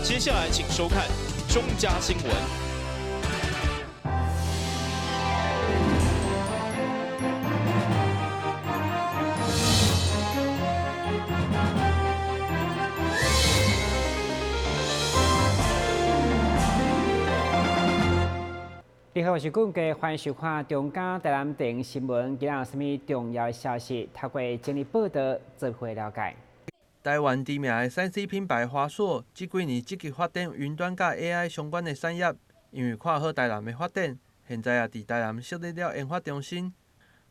接下来请收看中嘉新闻。你好，我是顾家，欢迎收看中嘉台南电新闻。今日有什么重要消息？透过整理报道，做伙了解。台湾知名的3C 品牌华硕，这几年积极发展云端甲 AI 相关的产业，因为看好台南的发展，现在也伫台南设立了研发中心。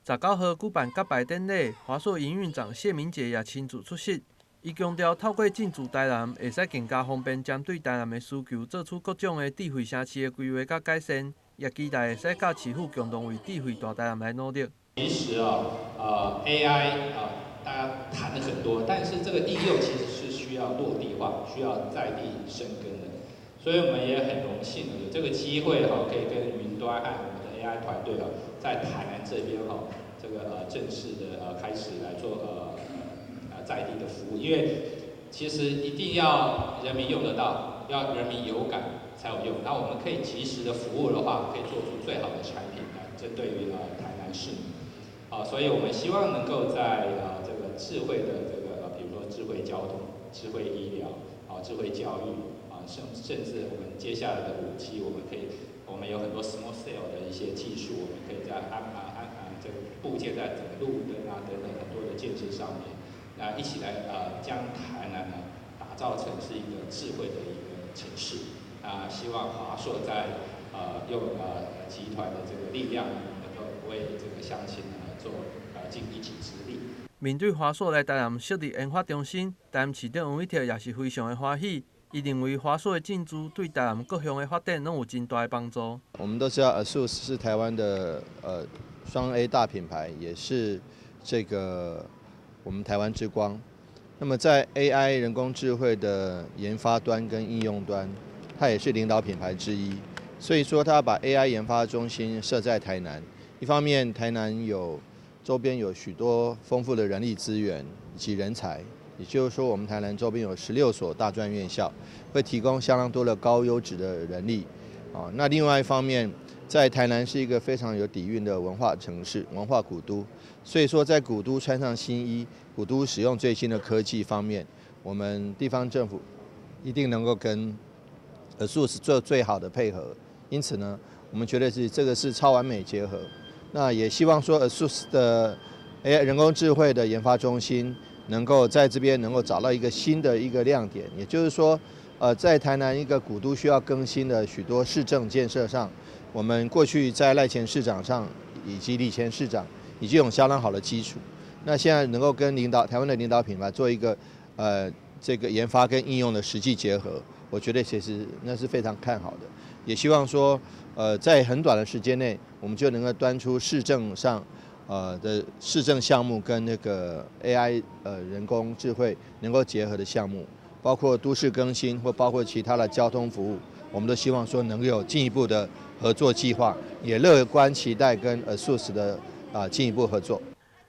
19号举办揭牌典礼，华硕营运长谢明杰也亲自出席。伊强调，透过进驻台南，会使更加方便针对台南的需求，做出各种的智慧城市的规划甲改善，也期待会使甲市府共同为智慧大台南来努力。其实AI 大家谈了很多，但是这个应用其实是需要落地化，需要在地生根的。所以我们也很荣幸有这个机会可以跟云端和我们的 AI 团队在台南这边这个正式的开始来做在地的服务，因为其实一定要人民用得到，要人民有感才有用。那我们可以及时的服务的话，可以做出最好的产品来针对于台南市民。所以我们希望能够在这个智慧的这个比如说智慧交通、智慧医疗、智慧教育甚至我们接下来的5G，我们有很多 small cell 的一些技术，我们可以在这个部件在整个路灯等等很多的建设上面，一起来将台南打造成是一个智慧的一个城市。希望华硕在用集团的这个力量，能够为这个乡亲做尽一己之力。面对华硕来台南设立研发中心，台南市长黄伟哲也是非常的欢喜。伊认为华硕的进驻对台南各项的发展拢有真大的帮助。我们都知道 ASUS 是台湾的双 A 大品牌，也是这个我们台湾之光。那么在 AI 人工智慧的研发端跟应用端，它也是领导品牌之一。所以说，它把 AI 研发中心设在台南，一方面台南周边有许多丰富的人力资源以及人才，也就是说，我们台南周边有16所大专院校，会提供相当多的高优质的人力。那另外一方面，在台南是一个非常有底蕴的文化城市、文化古都，所以说在古都穿上新衣、古都使用最新的科技方面，我们地方政府一定能够跟ASUS做最好的配合。因此呢，我们觉得这个是超完美结合。那也希望说 ASUS 的 AI 人工智慧的研发中心能够在这边能够找到一个新的一个亮点，也就是说，在台南一个古都需要更新的许多市政建设上，我们过去在赖前市长上以及李前市长已经有相当好的基础。那现在能够跟台湾的领导品牌做一个这个研发跟应用的实际结合，我觉得其实那是非常看好的。也希望说，在很短的时间内，我们就能够端出市政上的市政项目跟那个 AI 人工智慧能够结合的项目，包括都市更新或包括其他的交通服务，我们都希望说能够有进一步的合作计划，也乐观期待跟 ASUS 的进一步合作。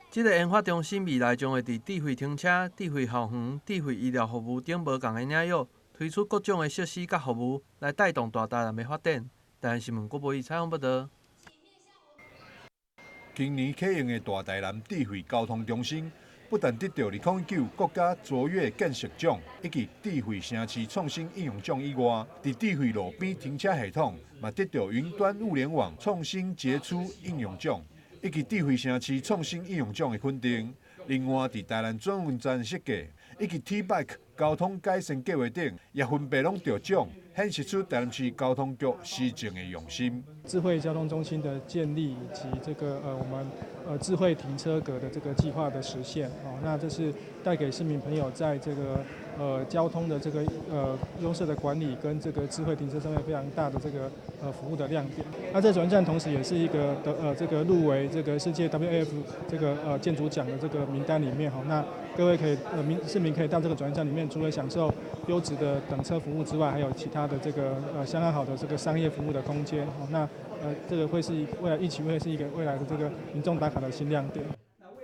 这个研发中心未来将会伫智慧停车、智慧校园、智慧医疗服务等无同的领域，推出各种的设施甲服务，来带动大台南的发展。台南新闻郭博义采访报道。今年启用的大台南智慧交通中心，不但得到2019国家卓越建设奖以及智慧城市创新应用奖以外，伫智慧路边停车系统嘛得到云端物联网创新杰出应用奖以及智慧城市创新应用奖的肯定。另外，伫台南转运站设计以及 T-Bike 交通改善计划等，也分别拢得奖，显示出台南市交通局施政的用心。智慧交通中心的建立以及这个我们智慧停车格的这个计划的实现那这是带给市民朋友在这个交通的这个拥塞的管理跟这个智慧停车上面非常大的这个服务的亮点。那这转运站同时也是一个这个入围这个世界 WAF 这个建筑奖的这个名单里面那各位可以市民可以到这个转运站里面，除了享受优质的等车服务之外，还有其他的这个相当好的这个商业服务的空间那这个会是未来会是一个未来的这个民众打卡的新亮点。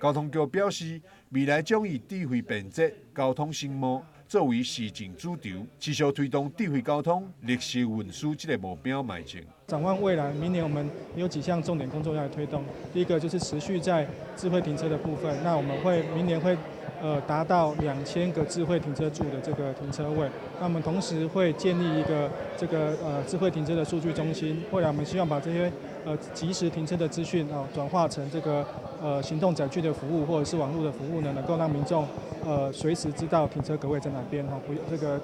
交通局表示，未来将以智慧便捷、交通生活、作为市政主轴，持续推动智慧交通、绿色运输这个目标迈进。展望未来，明年我们有几项重点工作要来推动。第一个就是持续在智慧停车的部分，那我们明年会达到2000个智慧停车柱的这个停车位。那我们同时会建立一个智慧停车的数据中心，未来我们希望把这些即时停车的资讯转化成这个行动载具的服务或者是网络的服务呢，能够让民众随时知道停车格位在哪边不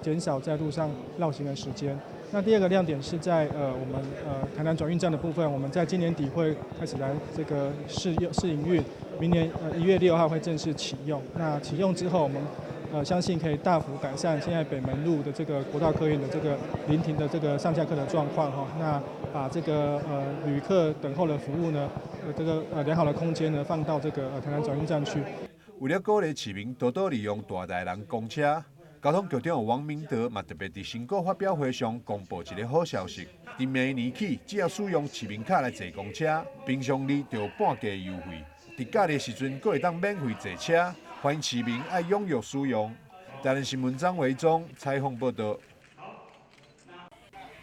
减少在路上绕行的时间。那第二个亮点是在我们台南转运站的部分，我们在今年底会开始来这个试营运，明年1月6号会正式启用。那启用之后，我们相信可以大幅改善现在北门路的这个国道客运的这个临停的这个上下客的状况那把这个旅客等候的服务呢，这个良好的空间呢放到这个台南转运站去。为了鼓励市民多多利用大台南公车，交通局长王明德嘛特别伫成果发表会上公布一个好消息：从明年起，只要使用市民卡来坐公车，平常日就有半价优惠。伫假日时阵，阁会当免费坐车，欢迎市民爱踊跃使用。台南新闻张维忠采访报道。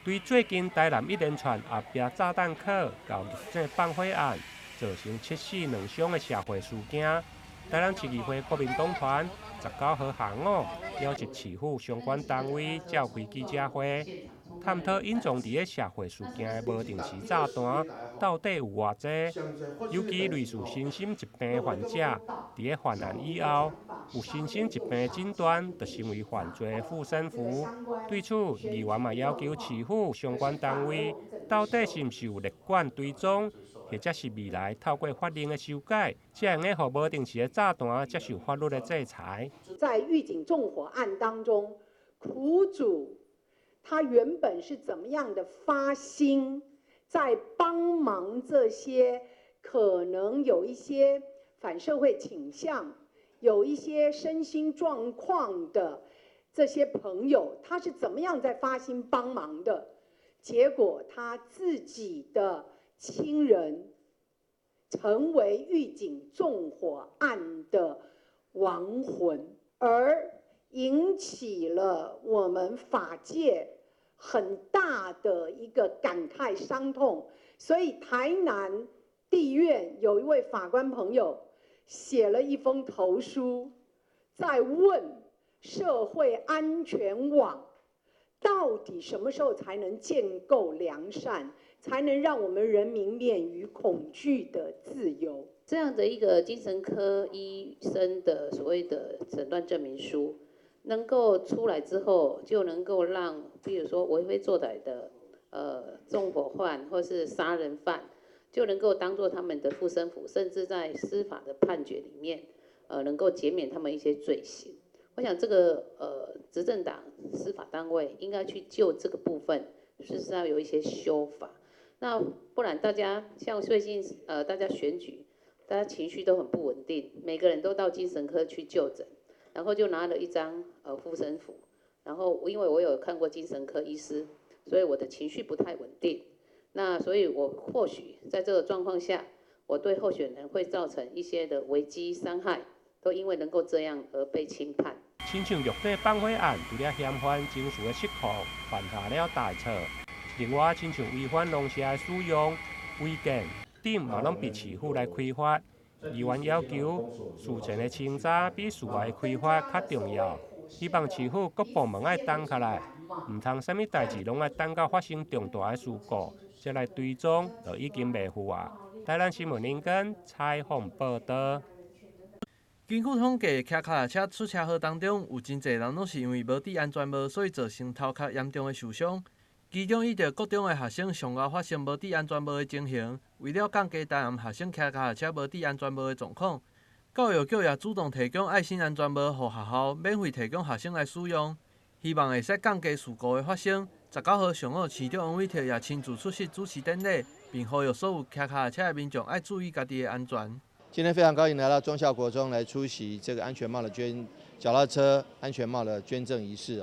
对最近台南一连串后壁炸弹客搞入境放火案，造成7死2伤的社会事件，台南市议会国民党团19号下午邀集市府相关单位召开记者会，探讨隐藏伫个社会事件的无定时炸弹到底有偌济，尤其类似身心疾病的患者，伫个犯案以后，有身心疾病的诊断，就成为犯罪的护身符。对此，议员嘛要求市府相关单位，到底是毋是有立管追踪，或者是未来透过法令的修改，才能够让无定时的炸弹接受法律的制裁。在预警纵火案当中，苦主他原本是怎么样的发心，在帮忙这些可能有一些反社会倾向、有一些身心状况的这些朋友，他是怎么样在发心帮忙的？结果他自己的亲人成为预警纵火案的亡魂，而引起了我们法界很大的一个感慨伤痛。所以台南地院有一位法官朋友写了一封投书，在问社会安全网到底什么时候才能建构良善，才能让我们人民免于恐惧的自由。这样的一个精神科医生的所谓的诊断证明书，能够出来之后，就能够让，比如说为非作歹的纵火犯或是杀人犯，就能够当做他们的护身符，甚至在司法的判决里面，能够减免他们一些罪行。我想这个执政党司法单位应该去就这个部分，是不是要有一些修法？那不然大家像最近大家选举，大家情绪都很不稳定，每个人都到精神科去就诊，然后就拿了一张护身符，然后因为我有看过精神科医师，所以我的情绪不太稳定。那所以我或许在这个状况下，我对候选人会造成一些的危机伤害，都因为能够这样而被轻判。亲像玉帝放火案，除了嫌犯情绪的失控，犯下了大错。另外，亲像违反农舍的使用、违建等，嘛拢被市府来开发。议员要求事前的清查比事后的开发较重要，希望市府各部门爱等下来，唔通啥物代志拢爱等到发生重大的事故，才来追踪，就已经袂赴啊。台南新闻林根采访报道。根据统计，骑脚踏车出车祸当中，有真侪人拢是因为无注安全帽，所以造成头壳严重的受伤。其中依照国中的学生上ou发生无注安全帽的情形，为了降低台南学生骑脚踏车无注安全帽的状况，教育局也主动提供爱心安全帽，予学校免费提供学生来使用，希望会使降低事故的发生。19号上午，市长王伟霆也亲自出席主持典礼，并呼吁所有骑脚踏车的民众爱注意家己的安全。今天非常高兴来到忠孝国中来出席这个安全帽的脚踏车安全帽的捐赠仪式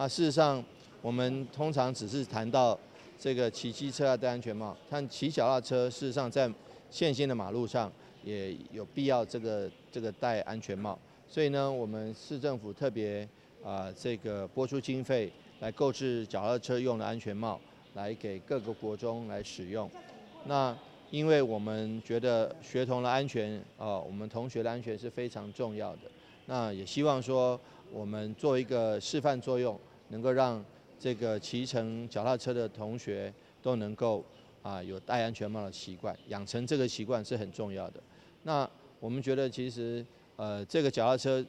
事实上，我们通常只是谈到这个骑机车要戴安全帽，但骑脚踏车事实上在现行的马路上也有必要这个戴安全帽。所以呢，我们市政府特别这个拨出经费来购置脚踏车用的安全帽，来给各个国中来使用。那因为我们觉得学童的安全我们同学的安全是非常重要的。那也希望说我们做一个示范作用，能够让这个骑乘脚踏车的同学都能够有戴安全帽的习惯，养成这个习惯是很重要的。那我们觉得其实这个脚踏车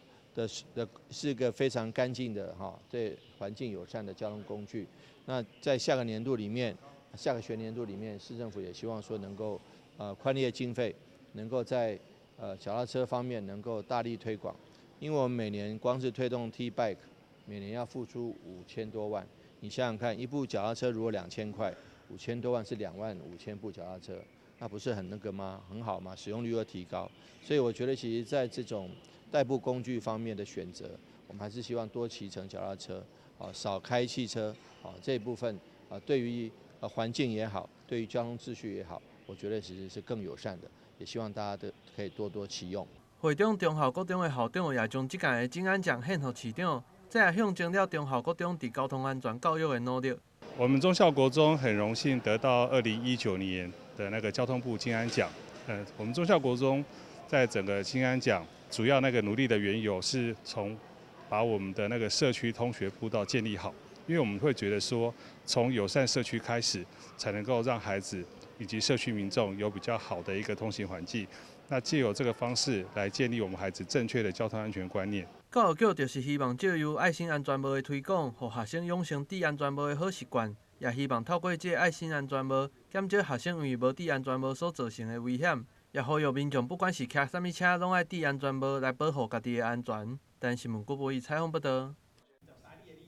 是个非常干净的对环境友善的交通工具。那在下个学年度里面，市政府也希望说能够宽列经费，能够在脚踏车方面能够大力推广。因为我们每年光是推动 T-Bike， 每年要付出5000多万。你想想看，一部脚踏车如果2000块，5000多万是25000部脚踏车，那不是很那个吗？很好吗？使用率又提高。所以我觉得其实在这种代步工具方面的选择，我们还是希望多骑乘脚踏车，少开汽车，这一部分对于环境也好，对于交通秩序也好，我觉得其实是更友善的，也希望大家都可以多多骑用。会中中校国中的校长也将这届的金安奖献给市长，这也象征了中校国中伫交通安全教育的努力。我们中校国中很荣幸得到2019年的那个交通部金安奖。我们中校国中在整个金安奖主要那个努力的缘由是从把我们的那个社区通学步道建立好，因为我们会觉得说，从友善社区开始，才能够让孩子以及社区民众有比较好的一个通行环境。那藉由这个方式来建立我们孩子正确的交通安全观念。教育局就是希望借由爱心安全帽的推广，让学生养成戴安全帽的好习惯，也希望透过这爱心安全帽，减少学生因为无戴安全帽所造成的危险，也呼吁民众不管是骑什么车，拢爱戴安全帽来保护家己的安全。但新闻郭博义采访报道。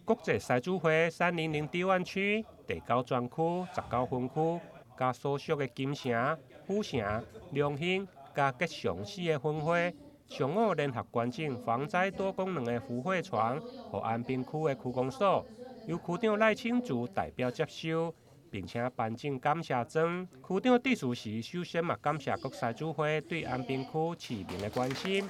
国际狮子会300迪湾区第9专区19分区，加所属的金城、府城、良兴。加吉祥市的分会，上午联合捐赠防灾多功能的扶会床，予安平区的区公所，由区长赖清竹代表接收，并且颁赠感谢状。区长致辞时，首先嘛感谢国狮子会对安平区市民的关心，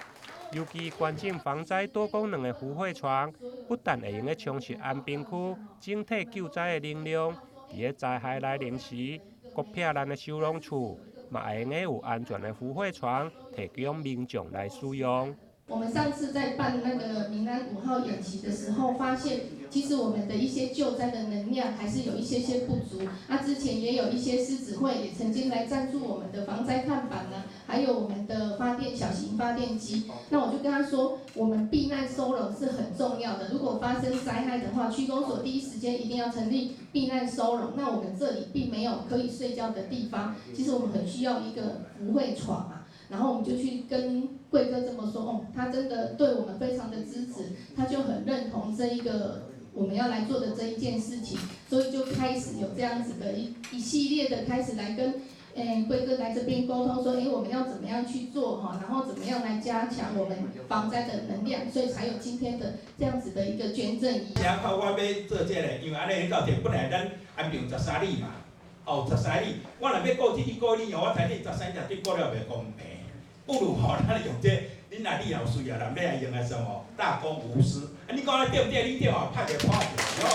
尤其捐赠防灾多功能的扶会床，不但会用来充实安平区整体救灾的能量，伫个灾害来临时，国撇咱的收容处。嘛会用有安全的扶会床提供民众来使用。我们上次在办那个民安5号演习的时候，发现其实我们的一些救灾的能量还是有一些不足。之前也有一些狮子会也曾经来赞助我们的防灾看板呢，还有我们的小型发电机。那我就跟他说，我们避难收容是很重要的。如果发生灾害的话，区公所第一时间一定要成立避难收容。那我们这里并没有可以睡觉的地方，其实我们很需要一个扶会床啊。然后我们就去跟贵哥这么说，他真的对我们非常的支持，他就很认同这一个我们要来做的这一件事情，所以就开始有这样子的一系列的开始来跟贵哥来这边沟通说，我们要怎么样去做然后怎么样来加强我们防灾的能量，所以才有今天的这样子的一个捐赠仪。请靠我要做这个，因为安尼到底本来咱安平13里嘛，13里，我若要顾这顾你我睇你13日你顾了袂公平。不如咱用这，恁若你有需要，咱要来用的时候大公无私。你讲对不对？你对拍个拍就好。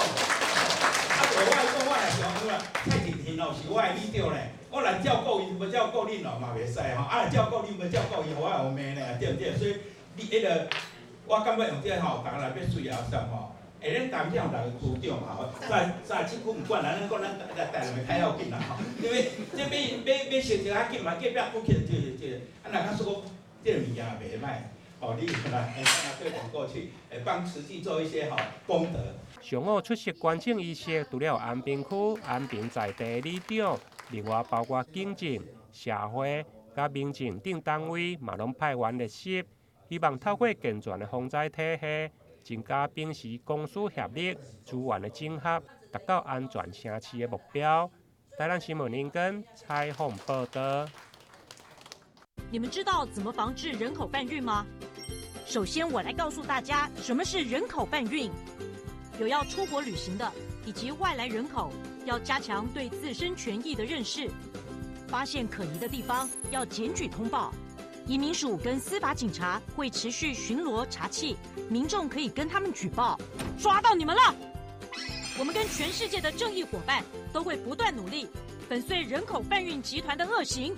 我讲我来想啦，蔡婷婷是我的李长咧，我来照顾伊，无照顾恁嘛袂使来照顾你，无照顾伊，我后面咧，对不对？所以你我感觉用这大家来要需要上咱台北6个区长嘛，37区唔管咱讲咱台南较要紧啦因为这要成就较紧嘛，隔壁区这若较说这物件也袂歹，你来推广过去，帮实际做一些功德。上午出席捐赠仪式，除了安平区安平在地里长，另外包括警政、社会、甲民政等单位，嘛拢派员列席，希望透过健全的防灾体系。增加平时公私协力、资源的整合，达到安全城市的目标。台南新闻林根采访报道。你们知道怎么防治人口贩运吗？首先，我来告诉大家什么是人口贩运。有要出国旅行的以及外来人口，要加强对自身权益的认识。发现可疑的地方要检举通报。移民署跟司法警察会持续巡逻查缉，民众可以跟他们举报。抓到你们了！我们跟全世界的正义伙伴都会不断努力，粉碎人口贩运集团的恶行。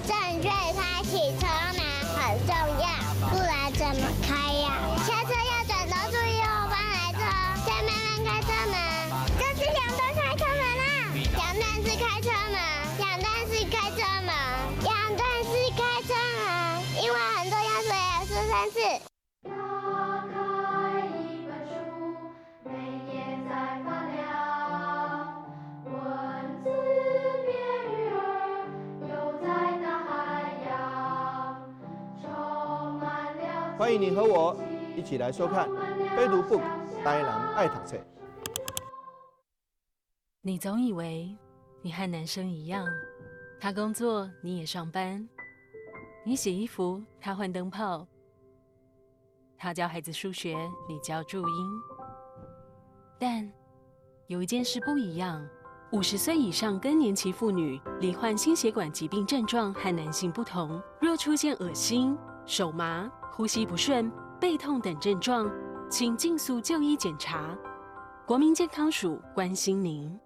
正确开启车门很重要，不然怎么开呀？下车要转头注意后方来车，再慢慢开车门。这是两段开车门啦，两段式开车门，两段式开车门，两段式开车门，因为很多要说3次。欢迎你和我一起来收看《飞读 Book》台南爱读册。你总以为你和男生一样，他工作你也上班，你洗衣服他换灯泡，他教孩子数学你教注音。但有一件事不一样，50岁以上更年期妇女罹患心血管疾病症状和男性不同，若出现恶心、手麻、呼吸不顺、背痛等症状，请尽速就医检查。国民健康署关心您。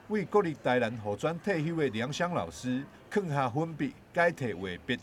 为国立台南护专退休的梁湘老师，放下粉笔，改摕画笔。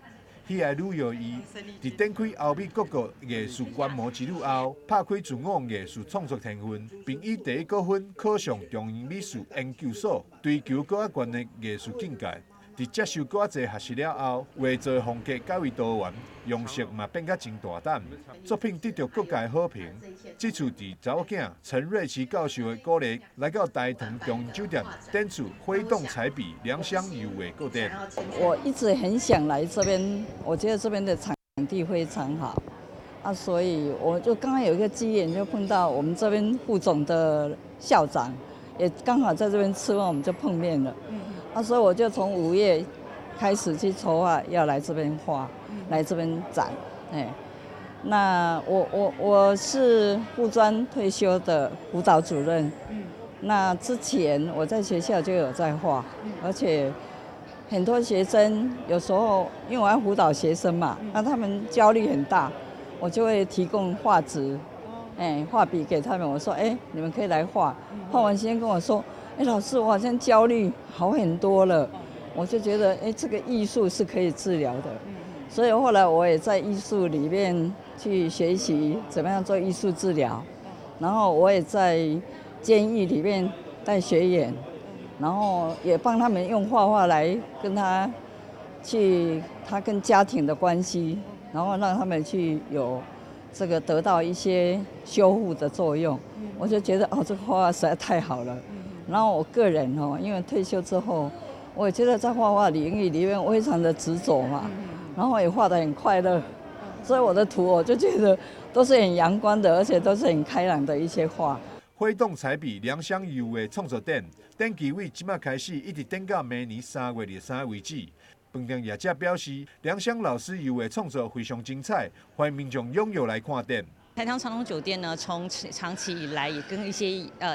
喜爱旅游伊，伫展开欧美各国艺术观摩之旅后，拍开自我艺术创作天分，并以第1高分考上中央美术研究所，追求更较悬的艺术境界。伫接受更较侪学习了后，画作风格较为多元，用色嘛变甲真大胆，作品得到各界好评。这次伫查某囝陈瑞琪教授的鼓励，来到台糖中央酒店，展出挥动彩笔良乡油画个展。我一直很想来这边，我觉得这边的场地非常好啊，所以我就刚刚有一个机缘，就碰到我们这边副总的校长，也刚好在这边吃饭，我们就碰面了。啊，所以我就从5月开始去筹划要来这边画，来这边展。那我是护专退休的辅导主任。那之前我在学校就有在画，而且很多学生有时候因为我要辅导学生嘛，那他们焦虑很大，我就会提供画纸，画笔给他们。我说，你们可以来画。画完先跟我说，老师，我好像焦虑好很多了。我就觉得，这个艺术是可以治疗的。所以后来我也在艺术里面去学习怎么样做艺术治疗，然后我也在监狱里面带学员，然后也帮他们用画画来跟他跟家庭的关系，然后让他们去有这个得到一些修复的作用。我就觉得这个画画实在太好了。然后我个人因为退休之后，我也觉得在画画领域里面非常的执着嘛，然后也画得很快乐，所以我的图我就觉得都是很阳光的，而且都是很开朗的一些画。挥动彩笔良乡油的创作展，展期为即马开始，一直展到明年3月23日为止。饭店业者表示，良乡老师油的创作非常精彩，欢迎民众踊跃来看展。台糖长隆酒店呢，从长期以来也跟一些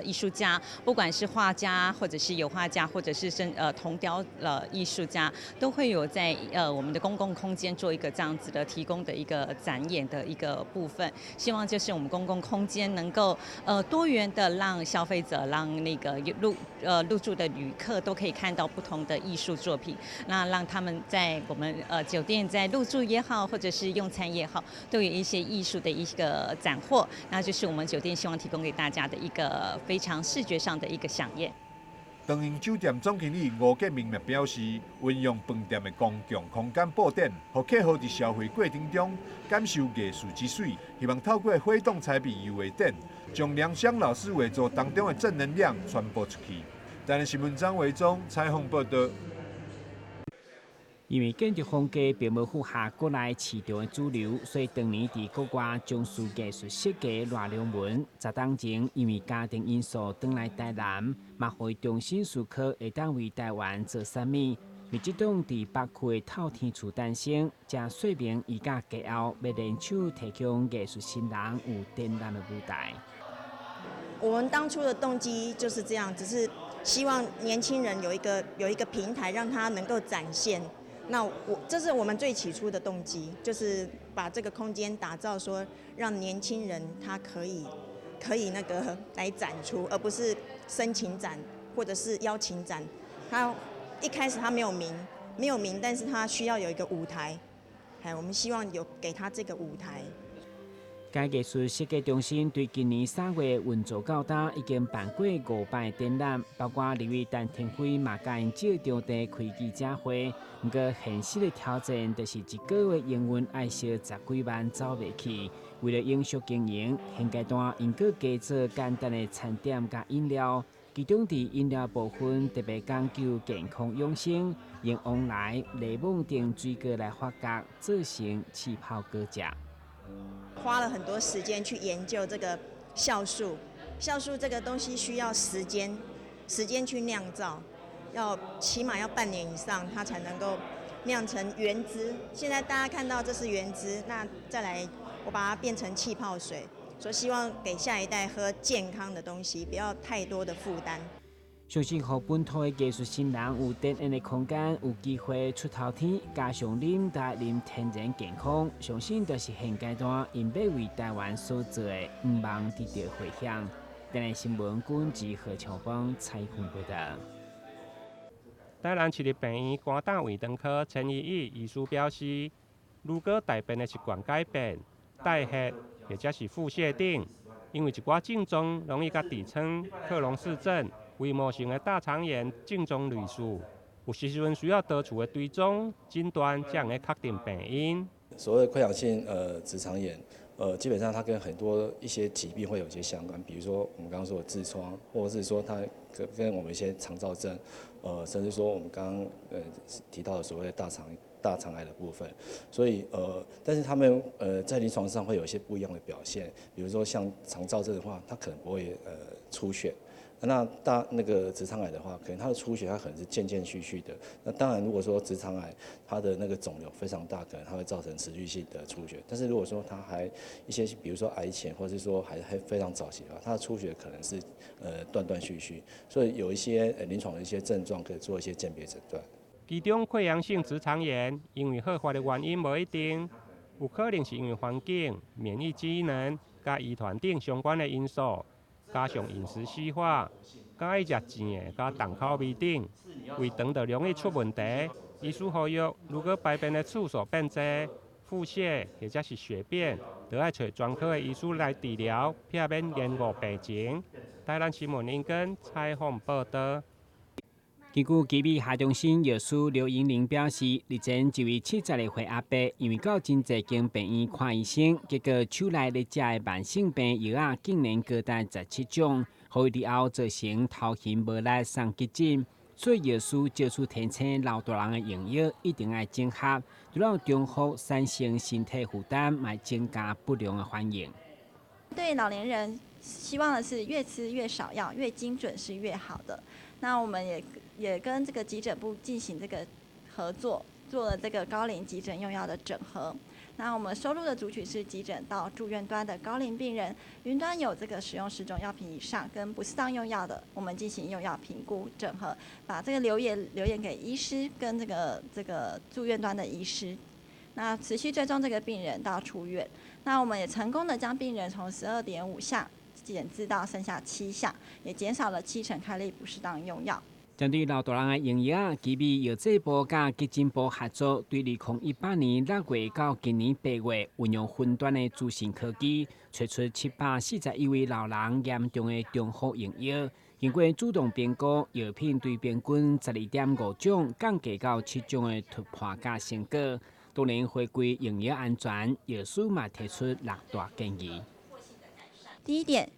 艺术家，不管是画家或者是油画家，或者是铜雕艺术家，都会有在我们的公共空间做一个这样子的提供的一个展演的一个部分。希望就是我们公共空间能够多元的让消费者、让那个入住的旅客都可以看到不同的艺术作品，那让他们在我们酒店在入住也好，或者是用餐也好，都有一些艺术的一个斩获，那就是我们酒店希望提供给大家的一个非常视觉上的一个飨宴。长荣酒店总经理吴建明也表示，运用饭店的公共空间布展，让客户在消费过程中感受艺术之水。希望透过挥动彩笔油画展，将良乡老师画作当中的正能量传播出去。台南新闻张维忠采访报道。因为建筑风格并无符合国内市场的主流，所以当年伫国外从事艺术设计赖良文，10当前因为家庭因素转来台南，嘛互伊重新思考会当为台湾做啥物。而这栋伫北区的透天厝诞生，才说明伊甲家后要联手提供艺术新人有展览的舞台。我们当初的动机就是这样，只是希望年轻人有一个平台，让他能够展现。那这是我们最起初的动机，就是把这个空间打造说，让年轻人他可以那个来展出，而不是申请展或者是邀请展。他一开始他没有名，但是他需要有一个舞台，我们希望有给他这个舞台。该艺术设计中心对今年3月运作到今，已经办过5摆展览，包括立委陈廷辉嘛甲因借场地开记者会。不过现实的挑战就是一个月营运爱烧10几万走袂去。为了永续经营，现阶段因阁加做简单的餐点甲饮料，其中伫饮料部分特别讲究健康养生，用往来柠檬等水果来发酵，做成气泡果汁。花了很多时间去研究这个酵素这个东西需要时间去酿造，起码要半年以上，它才能够酿成原汁。现在大家看到这是原汁，那再来我把它变成气泡水，所以希望给下一代喝健康的东西，不要太多的负担。相信让本土的艺术新人有展演的空间，有机会出头天，加上饮天然健康，相信就是现阶段因要为台湾所做的，毋望得到回响。台南新闻军及何乔邦采访报道。台南市立病院肝胆胃肠科陈怡义医师表示，如果大便的习惯改变，代谢或者是腹泻等，因为一寡症状容易甲痔疮、克隆氏症、规模性的大肠炎症状类似，有时阵需要多处的追踪诊断，才能确定病因。所谓溃疡性直肠炎，基本上它跟很多一些疾病会有一些相关，比如说我们刚刚说的痔疮，或者是说它跟我们一些肠燥症，甚至说我们刚刚提到的所谓的大肠癌的部分。所以但是他们在临床上会有一些不一样的表现，比如说像肠燥症的话，它可能不会出血。那个直肠癌的话，可能它的出血它可能是渐渐续续的。那当然，如果说直肠癌它的那个肿瘤非常大，可能它会造成持续性的出血。但是如果说它还一些，比如说癌前，或者是说还非常早期的话，它的出血可能是断断续续。所以有一些临床的一些症状可以做一些鉴别诊断。其中溃疡性直肠炎因为好发的原因无一定，有可能是因为环境、免疫机能、甲遗传等相关的因素。加上饮食西化，甲爱食甜的、甲重口味等，胃肠就容易出问题。医师呼吁，如果排便的次数变多、腹泻或者是血便，就要找专科的医师来治疗，避免延误病情。台南新闻林根采访报道。根据基美下中心药师刘英玲表示，日前一位70岁阿伯，因为到真济间病院看医生，结果手内咧食的慢性病药啊，竟然高达17种，互伊日后造成头晕无力、送急诊。所以药师借出提醒老大人的用药一定要整合，除了中和产生身体负担，嘛增加不良的反应。对老年人，希望的是越吃越少药，越精准是越好的。那我们也跟这个急诊部进行这个合作，做了这个高龄急诊用药的整合。那我们收录的族群是急诊到住院端的高龄病人，云端有这个使用10种药品以上跟不适当用药的，我们进行用药评估整合，把这个留言给医师跟这个住院端的医师，那持续追踪这个病人到出院。那我们也成功的将病人从12.5项减至到剩下7项，也减少了70%开立不适当用药。针对老大人的用药，基美药剂部甲基金部合作，对2018年6月到今年8月，运用云端的资讯科技，找出741位老人严重的中和用药。经过主动评估，药品对平均12.5种，降低到7种的突破价成果。当然，回归用药安全，药师嘛提出6大建议。第一点，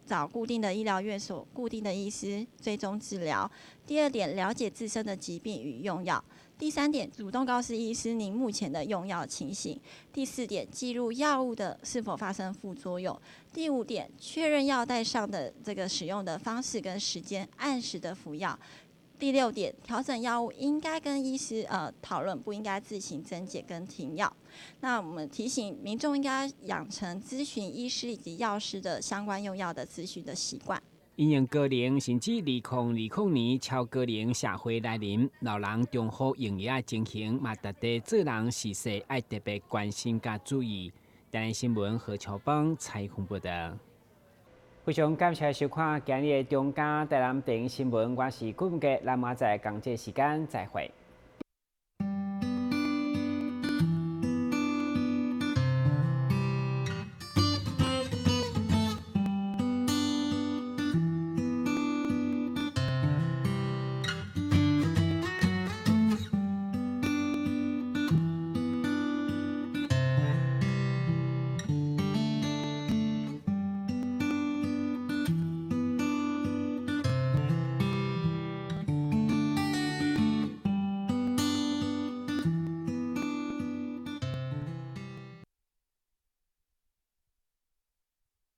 找固定的医疗院所、固定的医师追踪治疗；第二点，了解自身的疾病与用药；第三点，主动告知医师您目前的用药情形；第四点，记录药物的是否发生副作用；第五点，确认药袋上的这个使用的方式跟时间，按时的服药。第六点，调整药物应该跟医师讨论，不应该自行增减跟停药。那我们提醒民众应该养成咨询医师以及药师的相关用药的咨询的习惯。因应高龄甚至2020年超高龄社会来临，老人中好营业情形，嘛值得做人事事爱特别关心甲注意。台南新闻何超邦采访报道。非常感谢收看今日的中嘉台南电影新闻，我是顾文杰，咱明仔载同这时间再会。